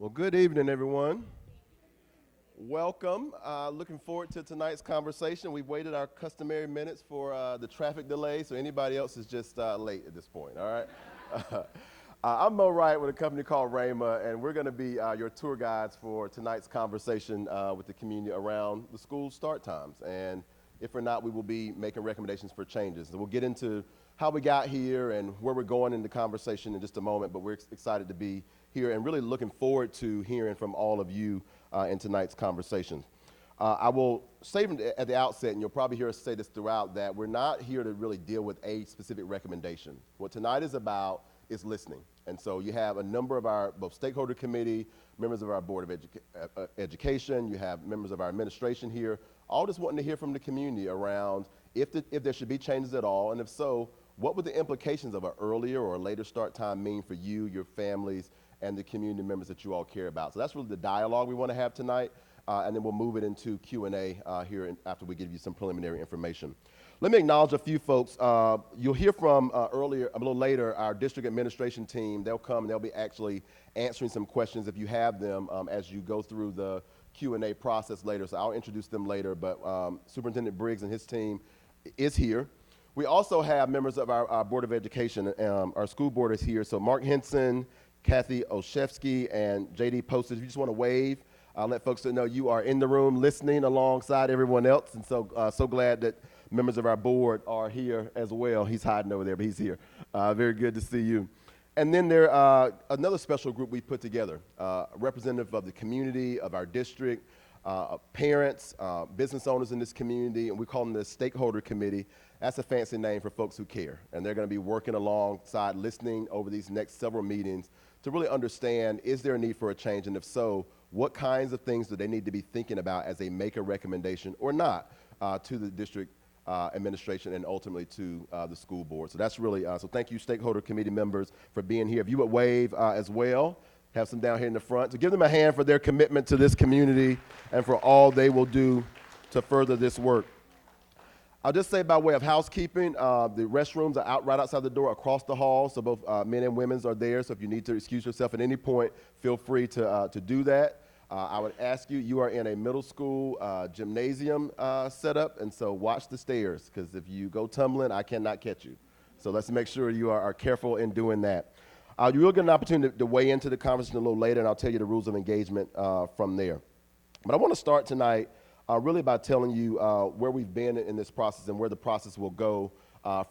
Well, good evening, everyone. Welcome. Looking forward to tonight's conversation. We've waited our customary minutes for the traffic delay, so anybody else is just late at this point, all right? I'm Mo Wright with a company called Rhema, and we're going to be your tour guides for tonight's conversation with the community around the school start times. And if or not, we will be making recommendations for changes. So we'll get into how we got here and where we're going in the conversation in just a moment, but we're excited to be here and really looking forward to hearing from all of you in tonight's conversation. I will say at the outset, and you'll probably hear us say this throughout, that we're not here to really deal with a specific recommendation. What tonight is about is listening. And so you have a number of our both stakeholder committee, members of our Board of Education, you have members of our administration here, all just wanting to hear from the community around if there should be changes at all, and if so, what would the implications of an earlier or a later start time mean for you, your families, and the community members that you all care about. So that's really the dialogue we want to have tonight, and then we'll move it into Q&A here after we give you some preliminary information. Let me acknowledge a few folks. You'll hear from a little later, our district administration team. They'll come and they'll be actually answering some questions if you have them as you go through the Q&A process later. So I'll introduce them later, but Superintendent Briggs and his team is here. We also have members of our Board of Education. Our school board is here. So Mark Henson, Kathy Olszewski, and J.D. Posted. If you just want to wave, I'll let folks know you are in the room listening alongside everyone else. And so glad that members of our board are here as well. He's hiding over there, but he's here. Very good to see you. And then there another special group we put together, a representative of the community, of our district, parents, business owners in this community, and we call them the Stakeholder Committee. That's a fancy name for folks who care. And they're going to be working alongside, listening over these next several meetings to really understand, is there a need for a change? And if so, what kinds of things do they need to be thinking about as they make a recommendation or not to the district administration and ultimately to the school board. So that's really, so thank you Stakeholder Committee members for being here. If you would wave as well, have some down here in the front. So give them a hand for their commitment to this community and for all they will do to further this work. I'll just say by way of housekeeping, the restrooms are out right outside the door across the hall, so both men and women's are there. So if you need to excuse yourself at any point, feel free to do that. I would ask you, you are in a middle school gymnasium setup, and so watch the stairs, because if you go tumbling, I cannot catch you. So let's make sure you are careful in doing that. You will get an opportunity to weigh into the conversation a little later, and I'll tell you the rules of engagement from there. But I want to start tonight really by telling you where we've been in this process and where the process will go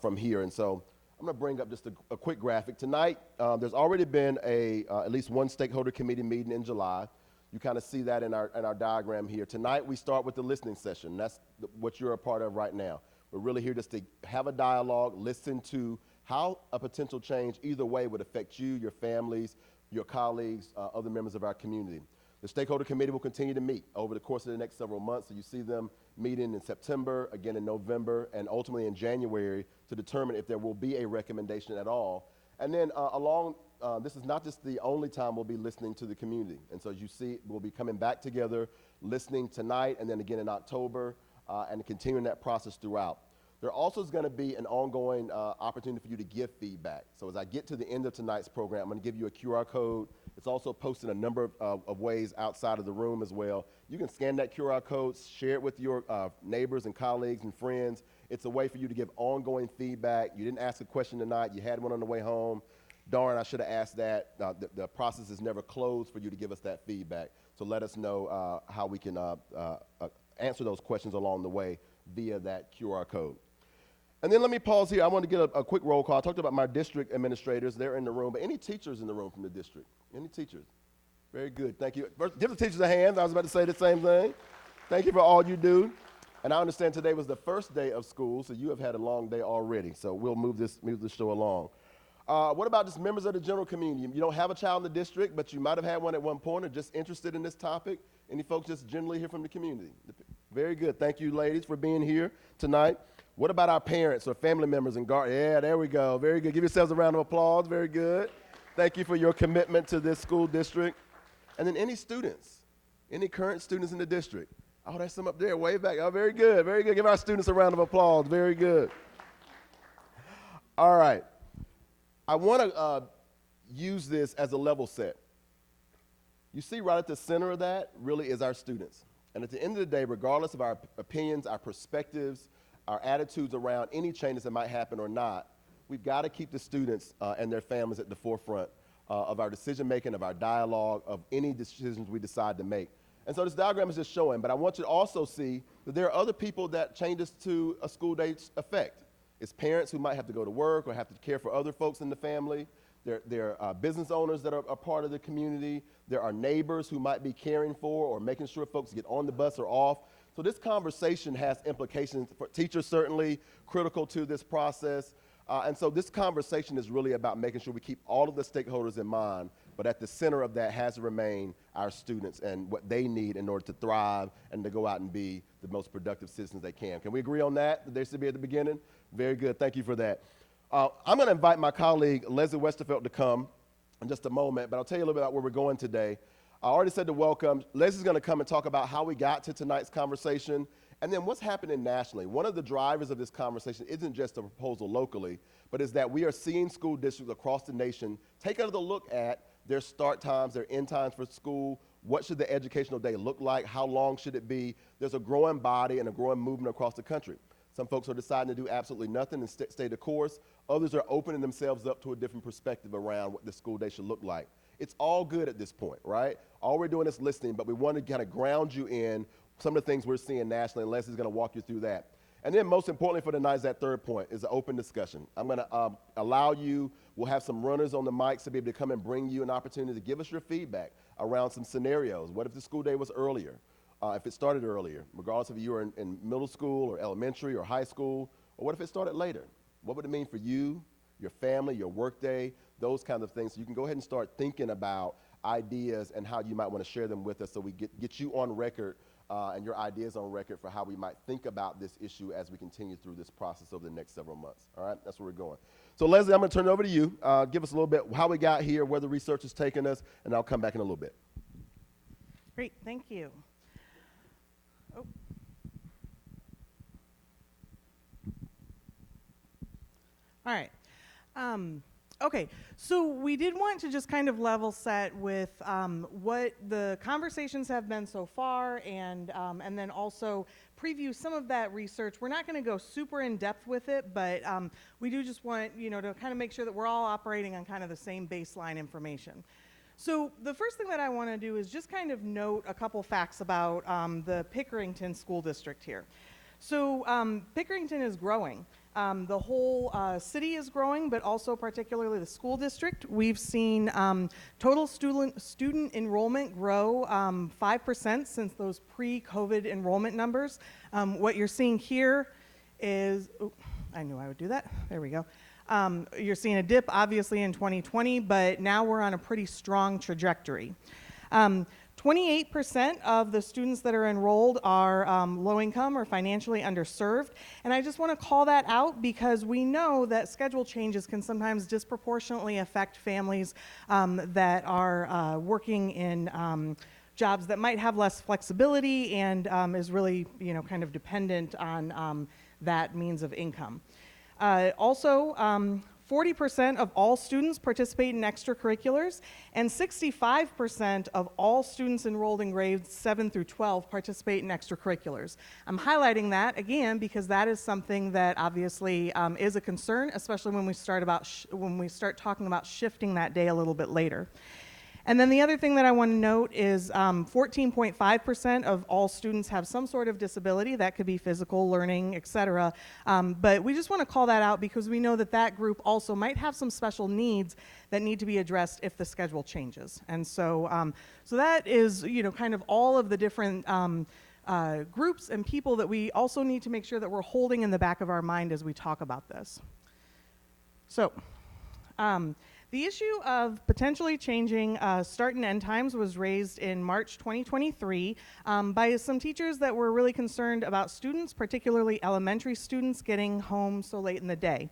from here. And so I'm going to bring up just a quick graphic. Tonight, there's already been at least one stakeholder committee meeting in July. You kind of see that in our diagram here. Tonight, we start with the listening session. That's what you're a part of right now. We're really here just to have a dialogue, listen to how a potential change either way would affect you, your families, your colleagues, other members of our community. The Stakeholder Committee will continue to meet over the course of the next several months. So you see them meeting in September, again in November, and ultimately in January to determine if there will be a recommendation at all. And then this is not just the only time we'll be listening to the community. And so as you see, we'll be coming back together, listening tonight and then again in October, and continuing that process throughout. There also is going to be an ongoing opportunity for you to give feedback. So as I get to the end of tonight's program, I'm going to give you a QR code. It's also posted a number of ways outside of the room as well. You can scan that QR code, share it with your neighbors and colleagues and friends. It's a way for you to give ongoing feedback. You didn't ask a question tonight. You had one on the way home. Darn, I should have asked that. The process is never closed for you to give us that feedback. So let us know how we can answer those questions along the way via that QR code. And then let me pause here. I want to get a quick roll call. I talked about my district administrators. They're in the room. But any teachers in the room from the district? Any teachers? Very good. Thank you. First, give the teachers a hand. I was about to say the same thing. Thank you for all you do. And I understand today was the first day of school, so you have had a long day already. So we'll move this show along. What about just members of the general community? You don't have a child in the district, but you might have had one at one point or just interested in this topic. Any folks just generally here from the community? Very good. Thank you, ladies, for being here tonight. What about our parents or family members and guardians? Yeah, there we go. Very good. Give yourselves a round of applause. Very good. Thank you for your commitment to this school district. And then any students, any current students in the district? Oh, there's some up there, way back. Oh, very good. Very good. Give our students a round of applause. Very good. All right. I want to use this as a level set. You see right at the center of that really is our students. And at the end of the day, regardless of our opinions, our perspectives, our attitudes around any changes that might happen or not, we've got to keep the students and their families at the forefront of our decision making, of our dialogue, of any decisions we decide to make. And so this diagram is just showing, but I want you to also see that there are other people that changes to a school day affect. It's parents who might have to go to work or have to care for other folks in the family. There are business owners that are a part of the community. There are neighbors who might be caring for or making sure folks get on the bus or off. So this conversation has implications for teachers, certainly critical to this process. And so this conversation is really about making sure we keep all of the stakeholders in mind, but at the center of that has to remain our students and what they need in order to thrive and to go out and be the most productive citizens they can. Can we agree on that? That they should be at the beginning? Very good. Thank you for that. I'm going to invite my colleague, Leslie Westerfeld, to come in just a moment, but I'll tell you a little bit about where we're going today. I already said to welcome. Leslie's going to come and talk about how we got to tonight's conversation and then what's happening nationally. One of the drivers of this conversation isn't just a proposal locally, but is that we are seeing school districts across the nation take another look at their start times, their end times for school. What should the educational day look like? How long should it be? There's a growing body and a growing movement across the country. Some folks are deciding to do absolutely nothing and stay the course. Others are opening themselves up to a different perspective around what the school day should look like. It's all good at this point, right? All we're doing is listening, but we want to kind of ground you in some of the things we're seeing nationally, and Leslie's going to walk you through that. And then most importantly for tonight is that third point, is an open discussion. I'm going to allow you, we'll have some runners on the mics to be able to come and bring you an opportunity to give us your feedback around some scenarios. What if the school day was earlier? If it started earlier, regardless if you were in middle school or elementary or high school, or what if it started later? What would it mean for you, your family, your work day, those kinds of things? So you can go ahead and start thinking about ideas and how you might want to share them with us so we get you on record and your ideas on record for how we might think about this issue as we continue through this process over the next several months. All right, that's where we're going. So Leslie, I'm going to turn it over to you. Give us a little bit how we got here, where the research has taken us, and I'll come back in a little bit. Great, thank you. Oh. All right. Okay, so we did want to just kind of level set with what the conversations have been so far, and then also preview some of that research. We're not going to go super in depth with it, but we do just want to kind of make sure that we're all operating on kind of the same baseline information. So the first thing that I want to do is just kind of note a couple facts about the Pickerington school district here. So Pickerington is growing. The whole city is growing, but also particularly the school district. We've seen total student enrollment grow 5% since those pre-COVID enrollment numbers. What you're seeing here is, I knew I would do that. There we go. You're seeing a dip, obviously, in 2020, but now we're on a pretty strong trajectory. 28% of the students that are enrolled are low income or financially underserved. And I just want to call that out because we know that schedule changes can sometimes disproportionately affect families that are working in jobs that might have less flexibility and is really, kind of dependent on that means of income. Also, 40% of all students participate in extracurriculars, and 65% of all students enrolled in grades 7 through 12 participate in extracurriculars. I'm highlighting that again because that is something that obviously is a concern, especially when we start talking about shifting that day a little bit later. And then the other thing that I want to note is 14.5% of all students have some sort of disability. That could be physical, learning, et cetera. But we just want to call that out because we know that that group also might have some special needs that need to be addressed if the schedule changes. And so, so that is, kind of all of the different groups and people that we also need to make sure that we're holding in the back of our mind as we talk about this. So, the issue of potentially changing start and end times was raised in March 2023 by some teachers that were really concerned about students, particularly elementary students, getting home so late in the day.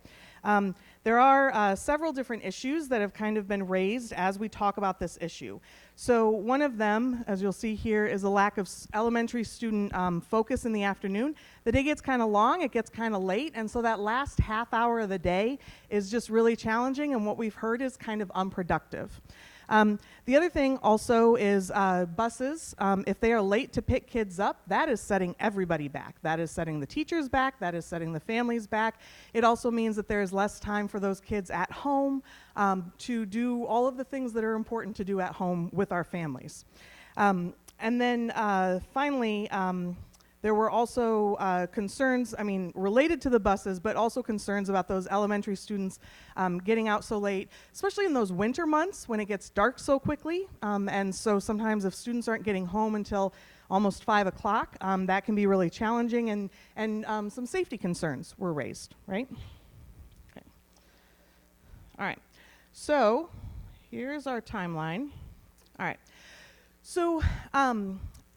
There are several different issues that have kind of been raised as we talk about this issue. So one of them, as you'll see here, is a lack of elementary student focus in the afternoon. The day gets kind of long, it gets kind of late, and so that last half hour of the day is just really challenging, and what we've heard is kind of unproductive. The other thing also is buses. If they are late to pick kids up, that is setting everybody back. That is setting the teachers back. That is setting the families back. It also means that there is less time for those kids at home to do all of the things that are important to do at home with our families. And then finally, there were also concerns, related to the buses, but also concerns about those elementary students getting out so late, especially in those winter months when it gets dark so quickly. And so sometimes if students aren't getting home until almost 5 o'clock, that can be really challenging, and some safety concerns were raised, right? Okay. All right, so here's our timeline. All right, so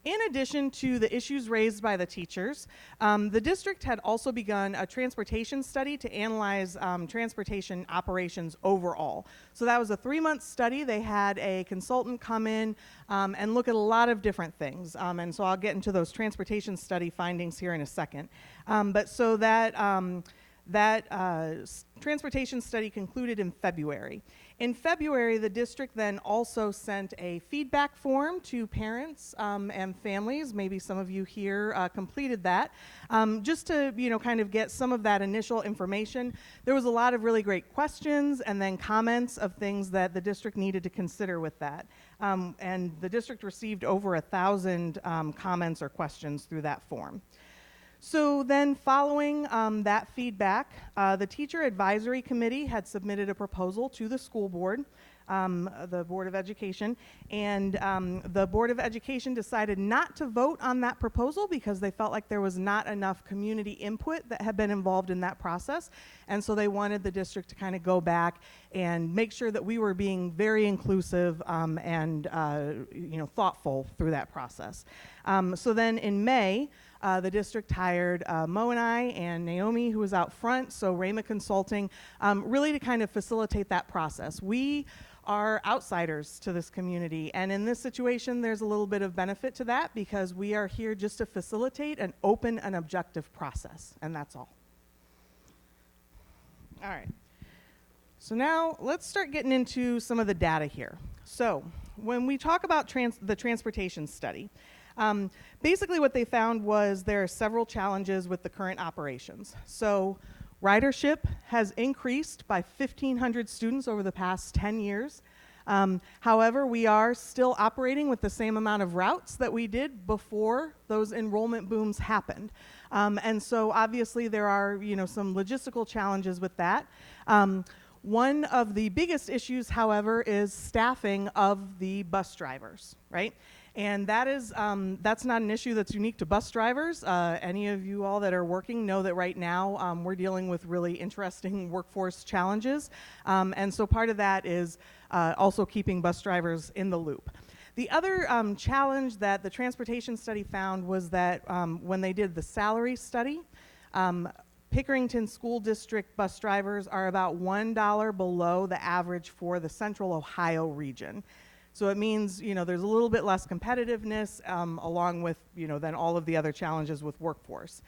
in addition to the issues raised by the teachers, the district had also begun a transportation study to analyze transportation operations overall. So that was a 3-month study. They had a consultant come in and look at a lot of different things. And so I'll get into those transportation study findings here in a second. But so that transportation study concluded in February. In February, the district then also sent a feedback form to parents and families. Maybe some of you here completed that, just to kind of get some of that initial information. There was a lot of really great questions and then comments of things that the district needed to consider with that. And the district received over 1,000 comments or questions through that form. So then following that feedback, the Teacher Advisory Committee had submitted a proposal to the school board, the Board of Education, and the Board of Education decided not to vote on that proposal because they felt like there was not enough community input that had been involved in that process, and so they wanted the district to kind of go back and make sure that we were being very inclusive and thoughtful through that process. So then in May, the district hired Mo and I and Naomi, who was out front, so Rama Consulting, really to kind of facilitate that process. We are outsiders to this community, and in this situation, there's a little bit of benefit to that because we are here just to facilitate an open and objective process, and that's all. All right. So now let's start getting into some of the data here. So when we talk about the transportation study, basically what they found was there are several challenges with the current operations. So ridership has increased by 1,500 students over the past 10 years. However, we are still operating with the same amount of routes that we did before those enrollment booms happened. And so obviously there are some logistical challenges with that. One of the biggest issues, however, is staffing of the bus drivers, right? And that's not an issue that's unique to bus drivers. Any of you all that are working know that right now we're dealing with really interesting workforce challenges. And so part of that is also keeping bus drivers in the loop. The other challenge that the transportation study found was that when they did the salary study, Pickerington School District bus drivers are about $1 below the average for the Central Ohio region. So it means, there's a little bit less competitiveness along with, than all of the other challenges with workforce.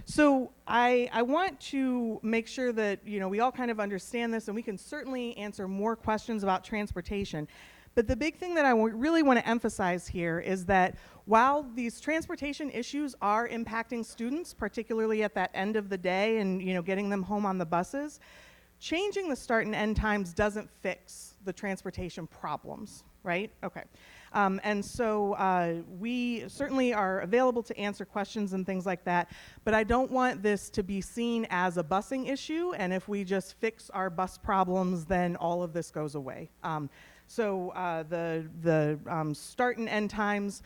So I want to make sure that, we all kind of understand this, and we can certainly answer more questions about transportation. But the big thing that I really want to emphasize here is that while these transportation issues are impacting students, particularly at that end of the day and, getting them home on the buses, changing the start and end times doesn't fix the transportation problems, right? Okay. And so we certainly are available to answer questions and things like that, but I don't want this to be seen as a busing issue, and if we just fix our bus problems, then all of this goes away. So the start and end times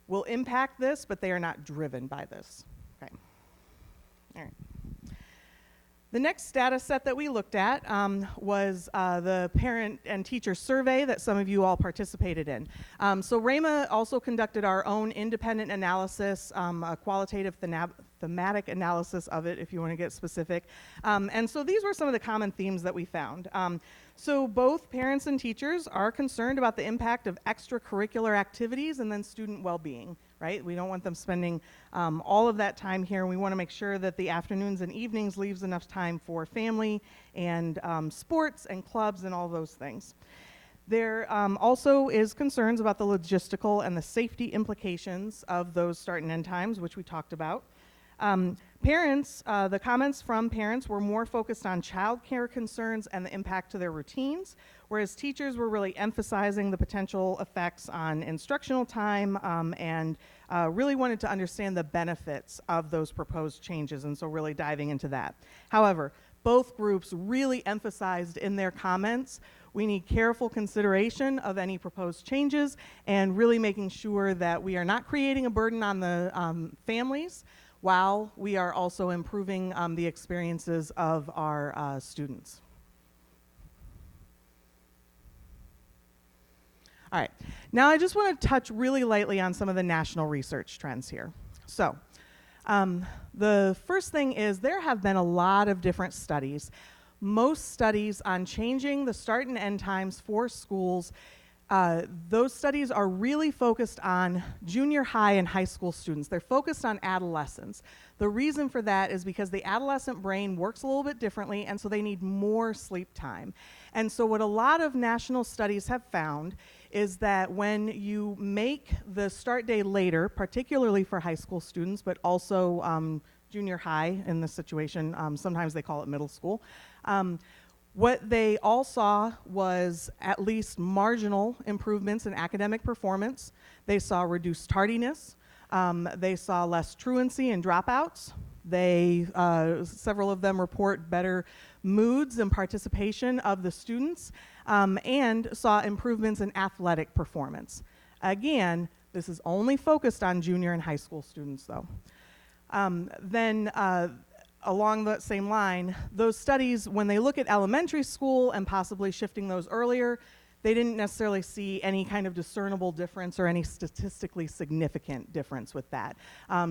will impact this, but they are not driven by this. Okay. All right. The next data set that we looked at was the parent and teacher survey that some of you all participated in. So Rama also conducted our own independent analysis, a qualitative thematic analysis of it, if you want to get specific. And so these were some of the common themes that we found. So both parents and teachers are concerned about the impact of extracurricular activities and then student well-being, right? We don't want them spending all of that time here. We want to make sure that the afternoons and evenings leaves enough time for family and sports and clubs and all those things. There also is concerns about the logistical and the safety implications of those start and end times, which we talked about. The comments from parents were more focused on childcare concerns and the impact to their routines, whereas teachers were really emphasizing the potential effects on instructional time and really wanted to understand the benefits of those proposed changes, and so really diving into that. However, both groups really emphasized in their comments we need careful consideration of any proposed changes and really making sure that we are not creating a burden on the families while we are also improving the experiences of our students. All right, now I just want to touch really lightly on some of the national research trends here. So, the first thing is there have been a lot of different studies. Most studies on changing the start and end times for schools, those studies are really focused on junior high and high school students. They're focused on adolescents. The reason for that is because the adolescent brain works a little bit differently, and so they need more sleep time. And so what a lot of national studies have found is that when you make the start day later, particularly for high school students, but also junior high in this situation, sometimes they call it middle school, what they all saw was at least marginal improvements in academic performance. They saw reduced tardiness. They saw less truancy and dropouts. Several of them report better moods and participation of the students, and saw improvements in athletic performance. Again, this is only focused on junior and high school students, though. Along that same line, those studies, when they look at elementary school and possibly shifting those earlier, they didn't necessarily see any kind of discernible difference or any statistically significant difference with that.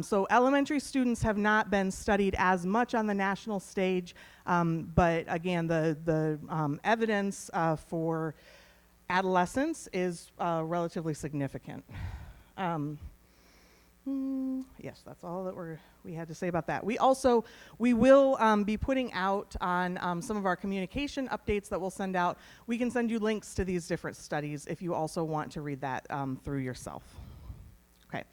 So elementary students have not been studied as much on the national stage, but again, the evidence for adolescents is relatively significant. Yes, that's all that we had to say about that. We will be putting out on some of our communication updates that we'll send out. We can send you links to these different studies if you also want to read that through yourself. Okay.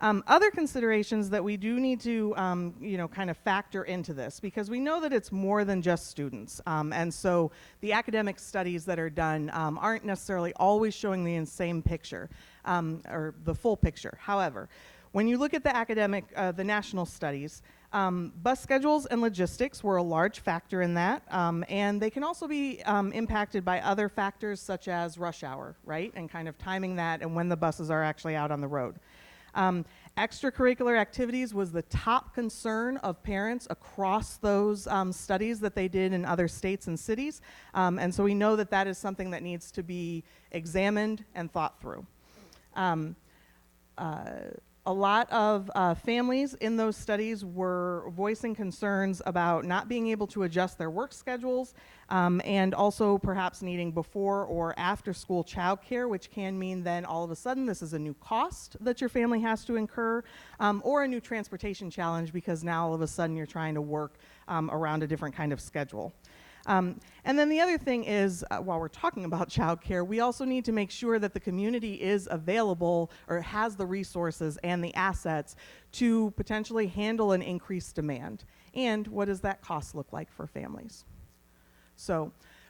Other considerations that we do need to kind of factor into this, because we know that it's more than just students, and so the academic studies that are done aren't necessarily always showing the same picture or the full picture. However, when you look at the national studies, bus schedules and logistics were a large factor in that, and they can also be impacted by other factors such as rush hour, right, and kind of timing that and when the buses are actually out on the road. Extracurricular activities was the top concern of parents across those studies that they did in other states and cities, and so we know that that is something that needs to be examined and thought through. A lot of families in those studies were voicing concerns about not being able to adjust their work schedules and also perhaps needing before or after school childcare, which can mean then all of a sudden this is a new cost that your family has to incur, or a new transportation challenge because now all of a sudden you're trying to work around a different kind of schedule. And then the other thing is, while we're talking about childcare, we also need to make sure that the community is available or has the resources and the assets to potentially handle an increased demand. And what does that cost look like for families?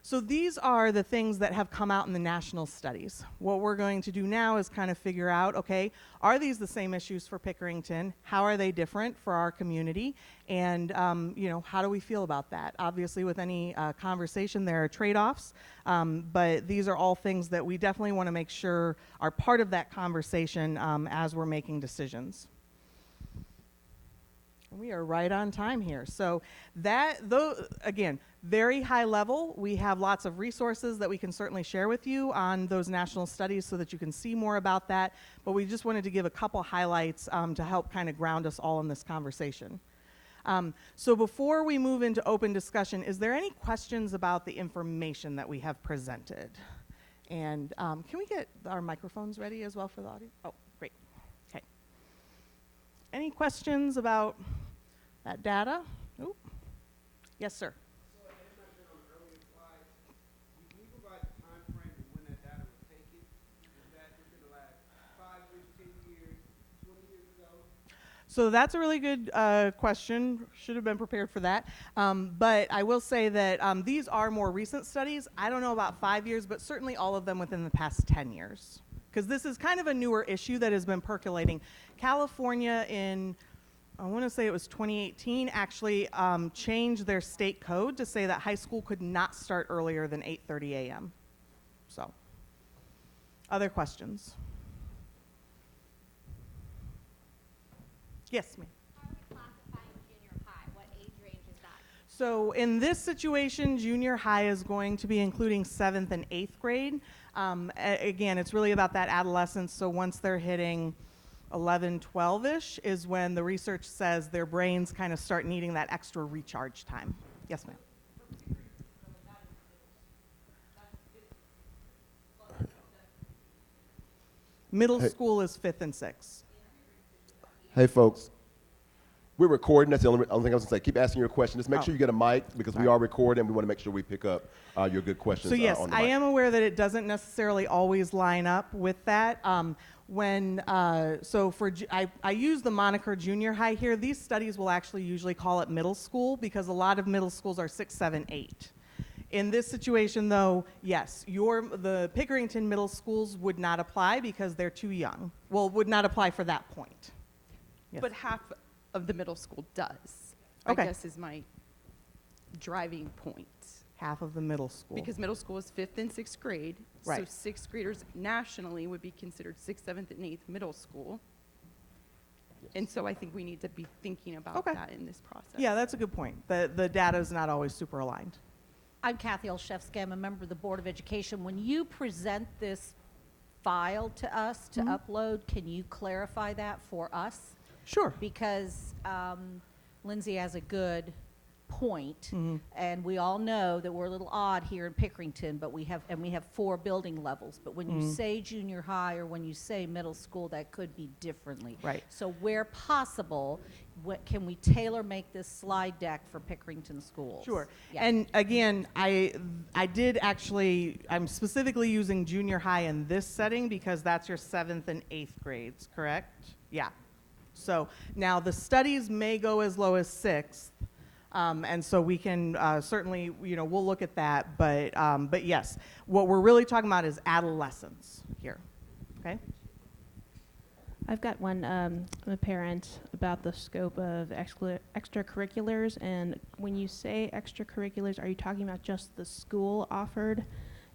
So these are the things that have come out in the national studies. What we're going to do now is kind of figure out, okay, are these the same issues for Pickerington? How are they different for our community? And how do we feel about that? Obviously, with any conversation, there are trade-offs, but these are all things that we definitely want to make sure are part of that conversation as we're making decisions. We are right on time here. So again, very high level. We have lots of resources that we can certainly share with you on those national studies so that you can see more about that. But we just wanted to give a couple highlights to help kind of ground us all in this conversation. So before we move into open discussion, is there any questions about the information that we have presented? And can we get our microphones ready as well for the audience? Oh, great. Okay. Any questions about that data? Ooh. Yes, sir. So as mentioned on the earlier slide, can you provide the time frame of when that data So that's a really good question. Should have been prepared for that. But I will say that these are more recent studies. I don't know about 5 years, but certainly all of them within the past 10 years. Because this is kind of a newer issue that has been percolating. California in, I want to say it was 2018, actually changed their state code to say that high school could not start earlier than 8:30 a.m. So, other questions? Yes, ma'am. How are we classifying junior high? What age range is that? So in this situation, junior high is going to be including 7th and 8th grade. Again, it's really about that adolescence. So once they're hitting 11, 12-ish is when the research says their brains kind of start needing that extra recharge time. Yes, ma'am. Middle school is 5th and 6th. Hey, folks, we're recording. That's the only thing I was going to say. Keep asking your question. Just make sure you get a mic because we are recording and we want to make sure we pick up your good questions. So yes, on the I mic. am aware that it doesn't necessarily always line up with that. I use the moniker junior high here. These studies will actually usually call it middle school because a lot of middle schools are 6, 7, 8. In this situation, though, yes, the Pickerington middle schools would not apply because they're too young. Well, would not apply for that point. Yes. But half of the middle school does, Okay. I guess is my driving point. Half of the middle school. Because middle school is 5th and 6th grade. Right. So 6th graders nationally would be considered 6th, 7th, and 8th middle school. And so I think we need to be thinking about that in this process. Yeah, that's a good point. The data is not always super aligned. I'm Kathy Olszewski. I'm a member of the Board of Education. When you present this file to us to upload, can you clarify that for us? Sure. Because Lindsay has a good point, and we all know that we're a little odd here in Pickerington, but we have 4 building levels. But when you say junior high or when you say middle school, that could be differently. Right. So where possible, can we tailor make this slide deck for Pickerington schools? Sure. Yeah. And again, I'm specifically using junior high in this setting because that's your 7th and 8th grades, correct? Yeah. So now the studies may go as low as 6th. And so we can certainly, we'll look at that. But yes, what we're really talking about is adolescence here. Okay? I've got one. I'm a parent about the scope of extracurriculars. And when you say extracurriculars, are you talking about just the school offered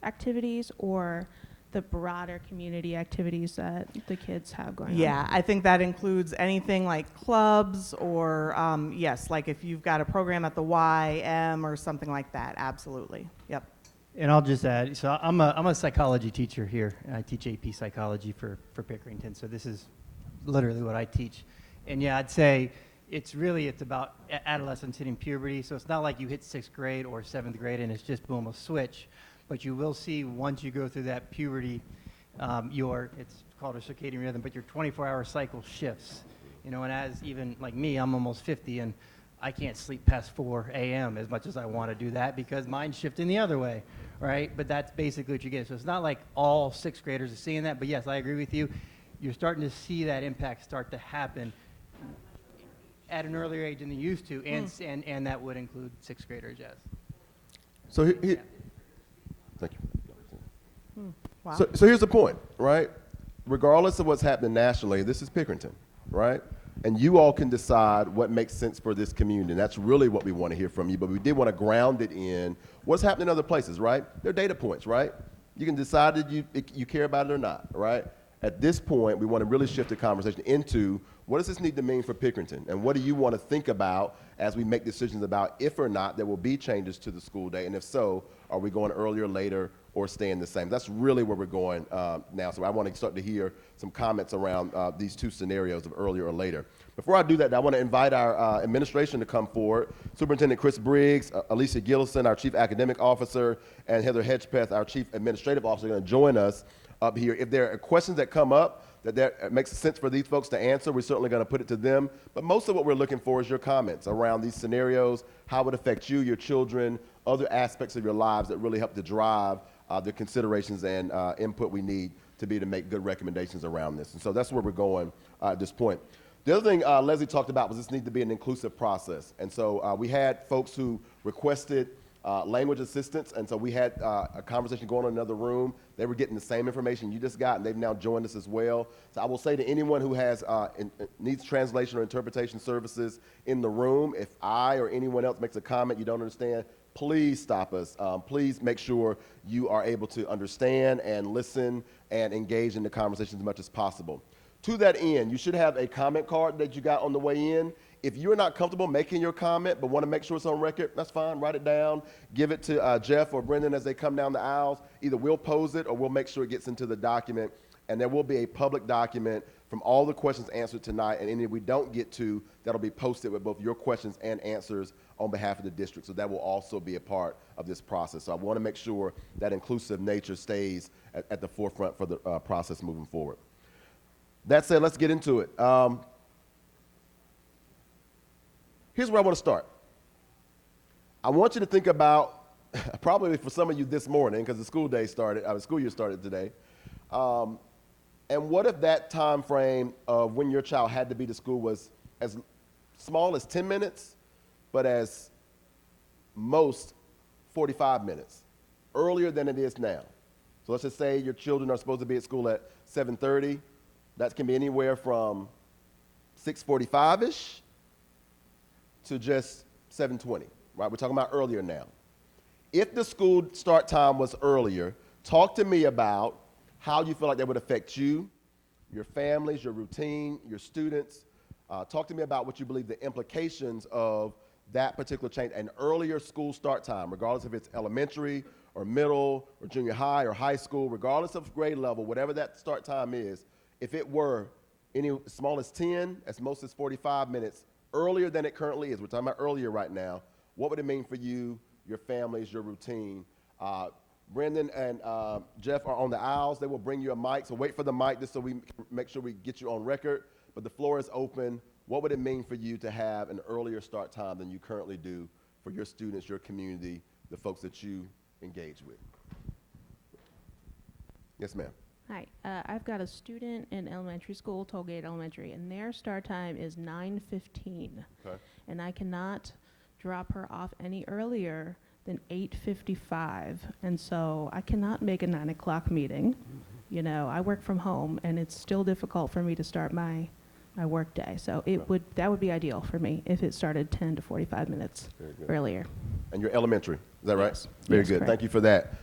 activities or the broader community activities that the kids have going on? Yeah, I think that includes anything like clubs or, yes, like if you've got a program at the YM or something like that. Absolutely. Yep. And I'll just add, so I'm a psychology teacher here. I teach AP psychology for Pickerington, so this is literally what I teach. And yeah, I'd say it's about adolescence hitting puberty, so it's not like you hit 6th grade or 7th grade and it's just boom, a switch. But you will see once you go through that puberty, it's called a circadian rhythm, but your 24-hour cycle shifts. And as even like me, I'm almost 50 and I can't sleep past 4 a.m. as much as I want to do that because mine's shifting the other way, right? But that's basically what you get. So it's not like all 6th graders are seeing that, but yes, I agree with you. You're starting to see that impact start to happen at an earlier age than they used to, and that would include 6th graders, yes. So thank you. Wow. So here's the point, right? Regardless of what's happening nationally, this is Pickerington, right? And you all can decide what makes sense for this community. And that's really what we want to hear from you. But we did want to ground it in what's happening in other places, right? They're data points, right? You can decide that you care about it or not, right? At this point, we want to really shift the conversation into what does this need to mean for Pickerington? And what do you want to think about as we make decisions about if or not there will be changes to the school day? And if so, are we going earlier, later, or staying the same? That's really where we're going now. So I want to start to hear some comments around these 2 scenarios of earlier or later. Before I do that, I want to invite our administration to come forward. Superintendent Chris Briggs, Alicia Gillison, our Chief Academic Officer, and Heather Hedgepeth, our Chief Administrative Officer, are going to join us up here. If there are questions that come up that makes sense for these folks to answer, we're certainly going to put it to them. But most of what we're looking for is your comments around these scenarios, how it affects you, your children, other aspects of your lives that really help to drive the considerations and input we need to be able to make good recommendations around this. And so that's where we're going at this point. The other thing Leslie talked about was this need to be an inclusive process. And so we had folks who requested language assistance, and so we had a conversation going on in another room. They were getting the same information you just got, and they've now joined us as well. So I will say to anyone who has needs translation or interpretation services in the room, if I or anyone else makes a comment you don't understand, please stop us. Please make sure you are able to understand and listen and engage in the conversation as much as possible. To that end, you should have a comment card that you got on the way in. If you're not comfortable making your comment but want to make sure it's on record, that's fine. Write it down. Give it to Jeff or Brendan as they come down the aisles. Either we'll pose it or we'll make sure it gets into the document. And there will be a public document from all the questions answered tonight, and any we don't get to, that'll be posted with both your questions and answers on behalf of the district. So that will also be a part of this process. So I want to make sure that inclusive nature stays at the forefront for the process moving forward. That said, let's get into it. Here's where I want to start. I want you to think about, probably for some of you this morning, because the school year started today. And what if that time frame of when your child had to be to school was as small as 10 minutes, but as most 45 minutes, earlier than it is now? So let's just say your children are supposed to be at school at 7:30. That can be anywhere from 6:45-ish to just 7:20, right? We're talking about earlier now. If the school start time was earlier, talk to me about how you feel like that would affect you, your families, your routine, your students. Talk to me about what you believe the implications of that particular change, an earlier school start time, regardless if it's elementary or middle or junior high or high school, regardless of grade level, whatever that start time is, if it were any as small as 10, as most as 45 minutes, earlier than it currently is, we're talking about earlier right now, what would it mean for you, your families, your routine? Brendan and Jeff are on the aisles. They will bring you a mic, so wait for the mic just so we can make sure we get you on record. But the floor is open. What would it mean for you to have an earlier start time than you currently do for your students, your community, the folks that you engage with? Yes, ma'am. Hi, I've got a student in elementary school, Tollgate Elementary, and their start time is 9:15. Okay. And I cannot drop her off any earlier than 8:55. And so I cannot make a 9 o'clock meeting. You know, I work from home, and it's still difficult for me to start my work day. So that would be ideal for me if it started 10 to 45 minutes earlier. And you're elementary, is that right? Yes. Very Yes, good. correct. Thank you for that.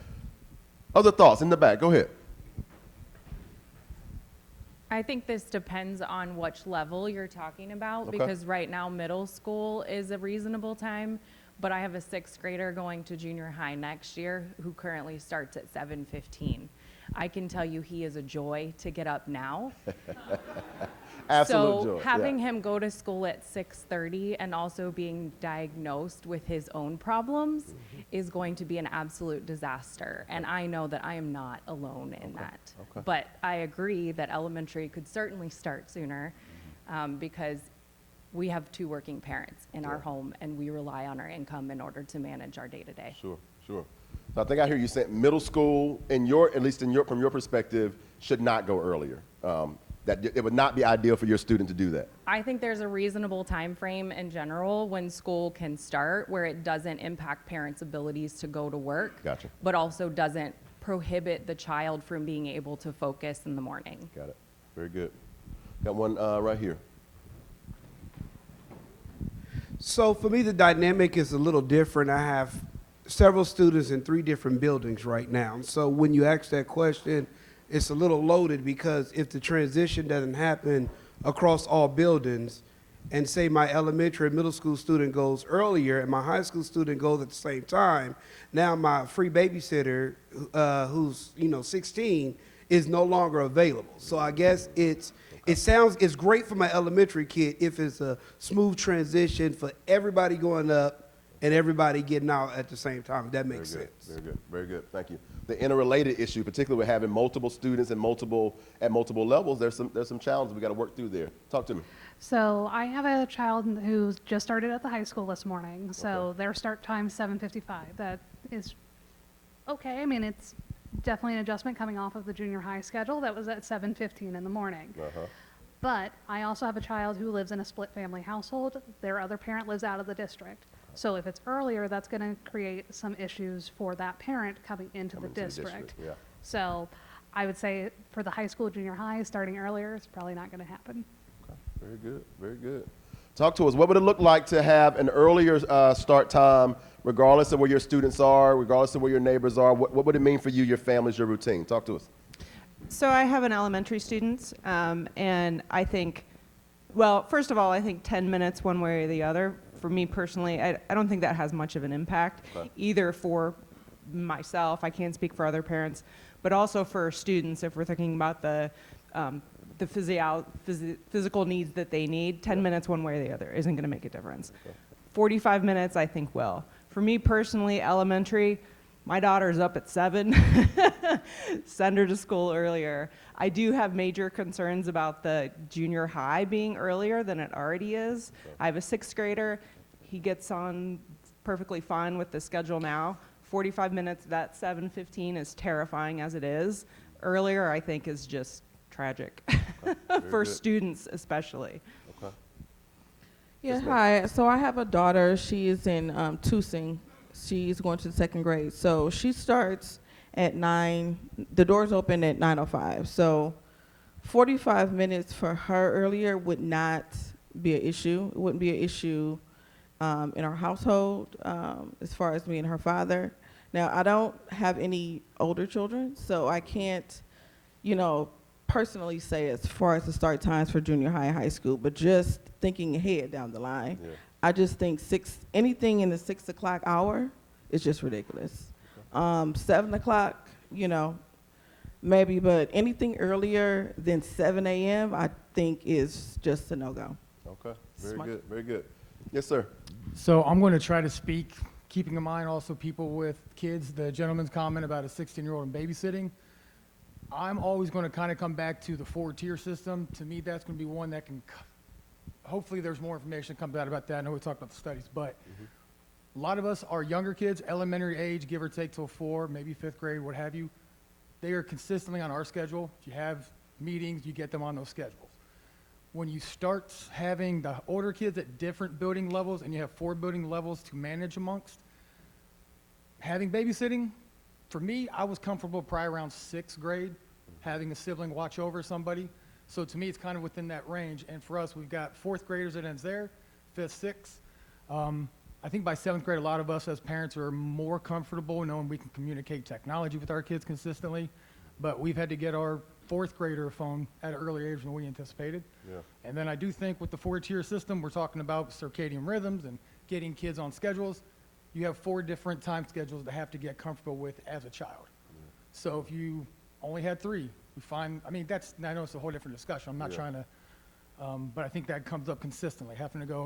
Other thoughts in the back? Go ahead. I think this depends on which level you're talking about, Okay. because right now middle school is a reasonable time, but I have a 6th grader going to junior high next year who currently starts at 7:15. I can tell you he is a joy to get up now. Absolute So joy. having Yeah. him go to school at 6:30 and also being diagnosed with his own problems is going to be an absolute disaster. And I know that I am not alone in that. Okay. But I agree that elementary could certainly start sooner because we have 2 working parents in our home, and we rely on our income in order to manage our day-to-day. Sure, sure. So I think I hear you saying middle school, at least from your perspective, should not go earlier. That it would not be ideal for your student to do that. I think there's a reasonable time frame in general when school can start where it doesn't impact parents' abilities to go to work, Gotcha. but also doesn't prohibit the child from being able to focus in the morning. Got it. Very good. Got one right here. So for me, the dynamic is a little different. I have several students in 3 different buildings right now. So when you ask that question, it's a little loaded because if the transition doesn't happen across all buildings, and say my elementary and middle school student goes earlier and my high school student goes at the same time, now my free babysitter, who's 16, is no longer available. So I guess it's great for my elementary kid if it's a smooth transition for everybody going up and everybody getting out at the same time. That makes sense. Very good. Very good. Thank you. The interrelated issue, particularly with having multiple students and at multiple levels, there's some challenges we got to work through there. Talk to me. So I have a child who's just started at the high school this morning. So their start time 7:55. That is okay. I mean, it's definitely an adjustment coming off of the junior high schedule that was at 7:15 in the morning. But I also have a child who lives in a split family household. Their other parent lives out of the district. So if it's earlier, that's going to create some issues for that parent coming into the district. Yeah. So I would say for the high school, junior high, starting earlier is probably not going to happen. Okay. Very good. Very good. Talk to us. What would it look like to have an earlier start time, regardless of where your students are, regardless of where your neighbors are? What would it mean for you, your families, your routine? Talk to us. So I have an elementary student, and I think, well, first of all, I think 10 minutes one way or the other, for me personally, I don't think that has much of an impact, either for myself, I can't speak for other parents, but also for students, if we're thinking about the physical needs that they need. 10 minutes one way or the other isn't going to make a difference. 45 minutes, I think, will. For me personally, elementary, my daughter's up at 7. Send her to school earlier. I do have major concerns about the junior high being earlier than it already is. I have a 6th grader. He gets on perfectly fine with the schedule now. 45 minutes, that 7:15 is terrifying as it is. Earlier, I think, is just tragic for students especially. Okay. Yeah, hi. So I have a daughter. She is in Tusing. She's going to the 2nd grade. So she starts at 9. The doors open at 9:05. So 45 minutes for her earlier would not be an issue. It wouldn't be an issue in our household as far as me and her father. Now, I don't have any older children, so I can't, personally say as far as the start times for junior high and high school, but just thinking ahead down the line, I just think anything in the 6 o'clock hour is just ridiculous. 7 o'clock, maybe, but anything earlier than 7 a.m. I think is just a no-go. Okay, very good, very good. Yes, sir. So I'm going to try to speak, keeping in mind also people with kids, the gentleman's comment about a 16-year-old and babysitting. I'm always going to kind of come back to the 4-tier system. To me, that's going to be one that can, hopefully there's more information that comes out about that. I know we talked about the studies, but a lot of us are younger kids, elementary age, give or take till 4, maybe 5th grade, what have you. They are consistently on our schedule. If you have meetings, you get them on those schedules. When you start having the older kids at different building levels and you have 4 building levels to manage amongst, having babysitting, for me, I was comfortable probably around 6th grade, having a sibling watch over somebody. So to me, it's kind of within that range. And for us, we've got 4th graders that ends there, 5th, 6th. I think by 7th grade, a lot of us as parents are more comfortable knowing we can communicate technology with our kids consistently. But we've had to get our 4th grader a phone at an earlier age than we anticipated. Yeah. And then I do think with the 4-tier system, we're talking about circadian rhythms and getting kids on schedules. You have 4 different time schedules to have to get comfortable with as a child. Yeah. So if you only had 3, we find, I know it's a whole different discussion. I'm not trying to, but I think that comes up consistently, having to go,